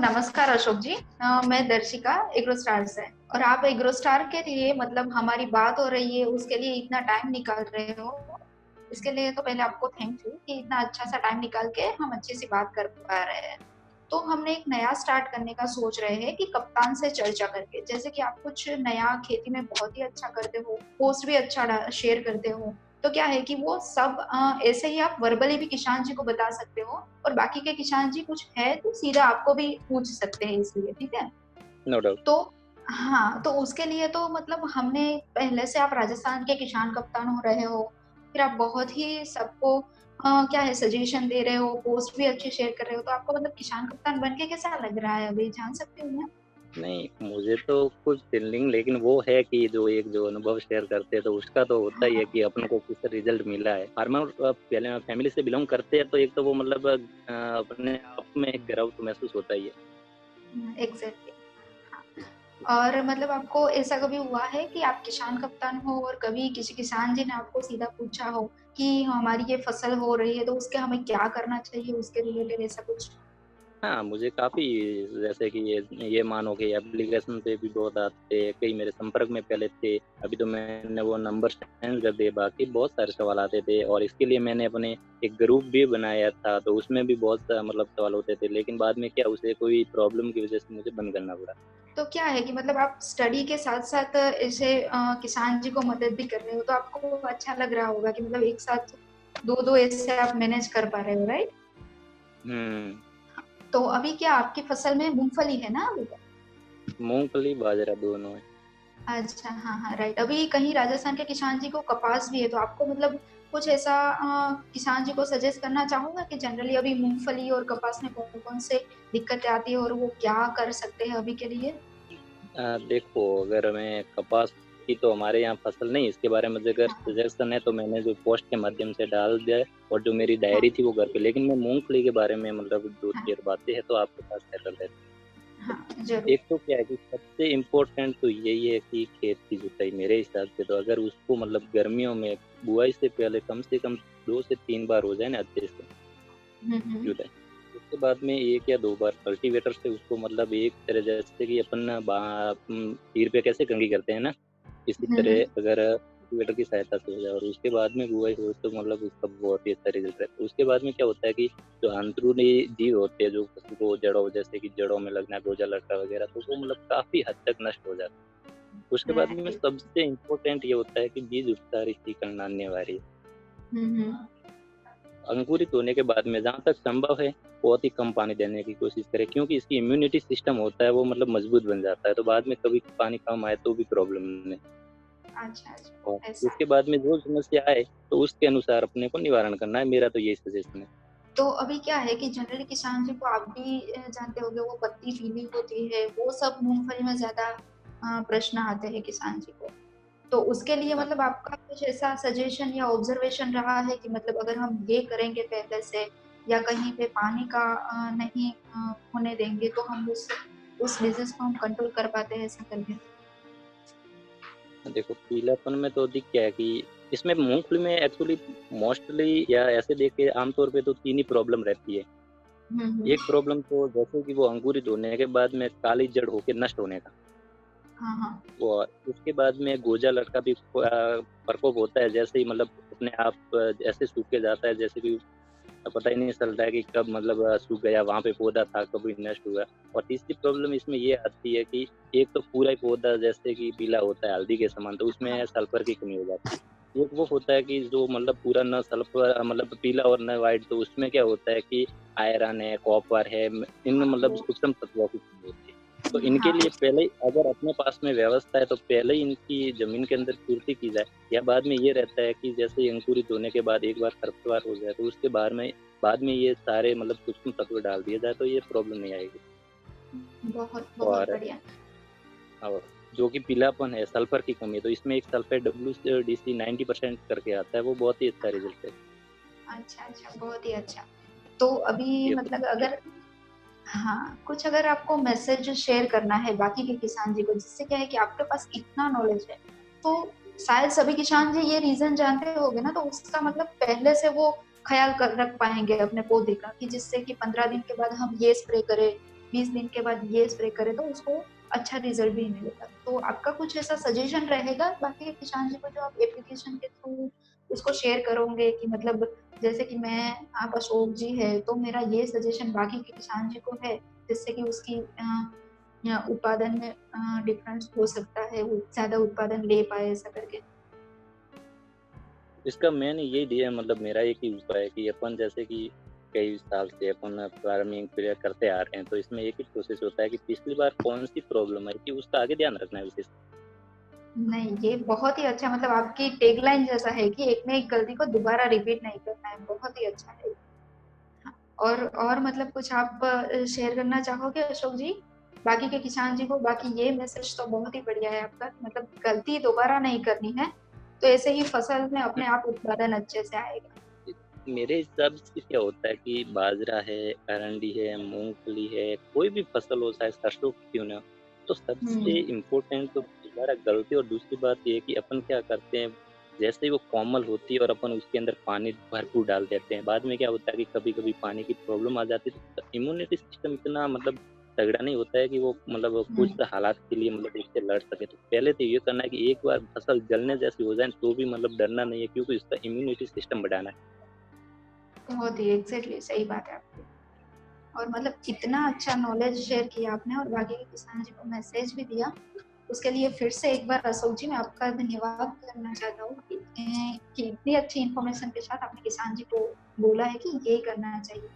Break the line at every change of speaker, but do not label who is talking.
नमस्कार अशोक जी। मैं दर्शिका एग्रोस्टार से। और आप एग्रोस्टार के लिए मतलब हमारी बात हो रही है उसके लिए इतना टाइम निकाल रहे हो, इसके लिए तो पहले आपको थैंक यू कि इतना अच्छा सा टाइम निकाल के हम अच्छी सी बात कर पा रहे हैं। तो हमने एक नया स्टार्ट करने का सोच रहे हैं कि कप्तान से चर्चा करके, जैसे कि आप कुछ नया खेती में बहुत ही अच्छा करते हो, पोस्ट भी अच्छा शेयर करते हो, तो क्या है कि वो सब ऐसे ही आप वर्बली भी किसान जी को बता सकते हो और बाकी के किसान जी कुछ है तो सीधा आपको भी पूछ सकते हैं, इसलिए ठीक है।
No doubt.
तो हाँ, तो उसके लिए तो मतलब हमने पहले से आप राजस्थान के किसान कप्तान हो रहे हो, फिर आप बहुत ही सबको क्या है सजेशन दे रहे हो, पोस्ट भी अच्छे शेयर कर रहे हो, तो आपको मतलब किसान कप्तान बन के कैसा लग रहा है अभी, जान सकती हूँ मैं?
नहीं, मुझे तो कुछ फीलिंग, लेकिन वो है कि जो अनुभव शेयर करते हैं तो उसका तो होता ही है
हाँ,
कि अपन को कुछ रिजल्ट मिला है। फार्मर पहले फैमिली से बिलोंग करते हैं तो एक तो वो मतलब अपने आप में एक गर्व तो महसूस होता ही है।
एग्जैक्टली। और मतलब आपको ऐसा कभी हुआ है कि आप किसान कप्तान हो और कभी किसी किसान जी ने आपको सीधा पूछा हो कि हमारी ये फसल हो रही है तो उसके हमें क्या करना चाहिए, उसके रिलेटेड ऐसा कुछ?
हाँ, मुझे काफ़ी, जैसे कि ये मानो कि एप्लीकेशन पे भी बहुत आते हैं, कई मेरे संपर्क में पहले थे, अभी तो मैंने वो नंबर सेंड कर दिए, बाकी बहुत सारे सवाल आते थे और इसके लिए मैंने अपने एक ग्रुप भी बनाया था, तो उसमें भी बहुत सा मतलब सवाल होते थे, लेकिन बाद में क्या उसे कोई प्रॉब्लम की वजह से मुझे बंद करना पड़ा।
तो क्या है कि मतलब आप स्टडी के साथ साथ ऐसे किसान जी को मदद भी कर रहे हो, तो आपको अच्छा लग रहा होगा कि मतलब एक साथ दो दो ऐसे आप मैनेज कर पा रहे हो, राइट?
हुँ,
तो अभी क्या आपकी फसल में मूंगफली है ना अभी तक?
मूँगफली, बाजरा दोनों है।
अच्छा, हाँ हाँ, राइट। अभी कहीं राजस्थान के किसान जी को कपास भी है, तो आपको मतलब कुछ ऐसा किसान जी को सजेस्ट करना चाहूंगा कि जनरली अभी मूंगफली और कपास में कौन कौन से दिक्कतें आती है और वो क्या कर सकते हैं अभी के लिए?
देखो, अगर मैं कपास की तो हमारे यहाँ फसल नहीं, इसके बारे में अगर
हाँ
सजेशन है तो मैंने जो पोस्ट के माध्यम से डाल दिया है और जो मेरी
हाँ
डायरी थी वो घर पे, लेकिन मैं मूँगफली के बारे में मतलब 2-4
हाँ
बातें हैं तो आपके साथ शेयर कर लेता हूँ।
हाँ, जरूर।
एक तो क्या है कि सबसे इम्पोर्टेंट तो यही है कि खेत की जुताई, मेरे हिसाब से तो अगर उसको मतलब गर्मियों में बुआई से पहले कम से कम 2 से 3 बार हो जाए ना अच्छे से
हम्म।
जुताई, उसके बाद में 1 या 2 बार कल्टीवेटर से उसको मतलब एक तरह जैसे कि अपन तीर पे कैसे कंघी करते हैं ना, इसी तरह
हम्म।
अगर कल्टीवेटर की सहायता से हो जाए और उसके बाद में बुआई हो तो मतलब उसका बहुत ही अच्छा रिज़ल्ट रहता है। उसके बाद में क्या होता है कि जो अंदरूनी जीव होते हैं जो फसल को जड़ों जैसे कि जड़ों में लगना, गोजा लटका वगैरह, तो वो मतलब काफ़ी हद तक नष्ट हो जाता है। उसके बाद में
राइट।
सबसे इम्पोर्टेंट ये होता है कि बीज उपचार इसकी अनिवार्य है।
हम्म।
अंकुरित होने के बाद में जहाँ तक संभव है बहुत ही कम पानी देने की कोशिश करें, क्योंकि इसकी इम्यूनिटी सिस्टम होता है वो मतलब मजबूत बन जाता है, तो बाद में कभी पानी कम आए तो भी प्रॉब्लम नहीं।
अच्छा
और
अच्छा, ऐसा।
उसके बाद में जो समस्या आए तो उसके अनुसार अपने को निवारण करना है, मेरा तो यही सजेशन है।
तो अभी क्या है कि जनरली किसान जी को आप भी जानते होंगे, वो पत्ती पीली होती है, वो सब मूंगफली में ज्यादा प्रश्न आते हैं किसान जी को। तो उसके लिए
हाँ,
मतलब आपका कुछ ऐसा सजेशन या ऑब्जर्वेशन रहा है कि मतलब अगर हम ये करेंगे पहले से, या कहीं पे पानी का नहीं होने देंगे तो हम उस डिजीज को हम कंट्रोल कर पाते हैं ऐसा करके?
देखो पीलापन में तो दिख क्या है कि इसमें मूँगफली में एक्चुअली मोस्टली या ऐसे देखे आमतौर पे तो 3 ही प्रॉब्लम रहती है।
हम्म।
एक प्रॉब्लम तो जैसे कि वो अंकुरित होने के बाद में काली जड़ होके नष्ट होने का।
हाँ हाँ।
और उसके बाद में गोजा लटका भी प्रकोप होता है, जैसे ही मतलब अपने आप ऐसे सूख के जाता है जैसे कि पता ही नहीं चलता है कि कब मतलब सूख गया, वहाँ पे पौधा था, कभी नष्ट हुआ। और तीसरी प्रॉब्लम इसमें ये आती है कि एक तो पूरा ही पौधा जैसे कि पीला होता है हल्दी के समान, तो उसमें
हाँ
सल्फर की कमी हो जाती है। एक वो होता है कि जो मतलब पूरा ना सल्फर मतलब पीला और ना व्हाइट, तो उसमें क्या होता है कि आयरन है, कॉपर है, इनमें
हाँ,
मतलब
वो
सूक्ष्म तत्वों की कमी होती है। तो इनके
हाँ।
लिए पहले ही अगर अपने पास में व्यवस्था है तो पहले ही इनकी ज़मीन के अंदर पूर्ति की जाए, या बाद में ये रहता है कि जैसे ही अंकुरित होने के बाद एक बार खरपतवार हो जाए तो उसके बाद में ये सारे मतलब सूक्ष्म तत्व डाल दिए जाए तो ये प्रॉब्लम नहीं आएगी।
बहुत बहुत
और
बढ़िया।
और जो कि पीलापन है, सल्फर की कमी है, तो इसमें एक सल्फेट WD-40 90% करके आता है, वो बहुत ही अच्छा रिज़ल्ट है।
अच्छा अच्छा, बहुत ही अच्छा। तो अभी
ये तो
मतलब अगर, हाँ, कुछ अगर आपको मैसेज शेयर करना है बाकी के किसान जी को, जिससे क्या है कि आपके पास इतना नॉलेज है, तो शायद सभी किसान जी ये रीजन जानते होंगे ना, तो उसका मतलब पहले से वो ख्याल कर रख पाएंगे अपने पौधे का, कि जिससे कि 15 दिन के बाद हम ये स्प्रे करें, 20 दिन के बाद ये स्प्रे करें तो उसको अच्छा रिजल्ट भी मिलेगा। तो आपका कुछ ऐसा सजेशन रहेगा बाकी के किसान जी को जो आप एप्लीकेशन के थ्रू उसको शेयर करोगे कि मतलब जैसे कि मैं आप अशोक जी है तो मेरा ये सजेशन बाकी के किसान जी को है जिससे कि उसकी या उत्पादन में डिफरेंस हो सकता है, वो ज्यादा उत्पादन ले पाए ऐसा करके।
इसका मेन यही दिया है, मतलब मेरा एक ही उपाय है कि अपन जैसे कि कई साल से अपन फार्मिंग क्लियर करते आ रहे हैं, तो इसमें एक ही प्रोसेस होता है कि पिछली बार कौन सी प्रॉब्लम आई थी उसका आगे ध्यान रखना है विशेष।
नहीं, ये बहुत ही अच्छा मतलब आपकी टैगलाइन जैसा है कि एक ना एक गलती को दोबारा रिपीट नहीं करना है, बहुत ही अच्छा है। हाँ, और मतलब कुछ आप शेयर करना चाहोगे अशोक जी बाकी के किसान जी को? बाकी ये मैसेज तो बहुत ही बढ़िया है आपका, मतलब गलती दोबारा नहीं करनी है, तो ऐसे ही फसल में अपने आप उत्पादन अच्छे से आएगा।
मेरे हिसाब से क्या होता है कि बाजरा है, अरंडी है, मूँगफली है, कोई भी फसल हो चाहे सरसों क्यों ना हो, तो सबसे
हम्म।
इम्पोर्टेंट तो हमारा गलती और दूसरी बात ये है कि अपन क्या करते हैं, जैसे ही वो कोमल होती है और अपन उसके अंदर पानी भरपूर डाल देते हैं। बाद में क्या होता है कि कभी-कभी पानी की प्रॉब्लम आ जाती है, तो इम्यूनिटी सिस्टम इतना मतलब तगड़ा नहीं होता है कि वो मतलब कुछ
हम्म।
हालात के लिए मतलब इससे लड़ सके। तो पहले तो ये करना है कि एक बार फसल जलने जैसी हो जाए तो भी मतलब डरना नहीं है, क्योंकि इसका इम्यूनिटी सिस्टम बढ़ाना है।
बहुत ही एग्जैक्टली सही बात है आपकी। और मतलब इतना अच्छा नॉलेज शेयर किया आपने और बाकी के किसान जी को मैसेज भी दिया, उसके लिए फिर से एक बार अशोक जी मैं आपका धन्यवाद करना चाहता हूँ कि इतनी अच्छी इन्फॉर्मेशन के साथ आपने किसान जी को बोला है कि ये करना चाहिए।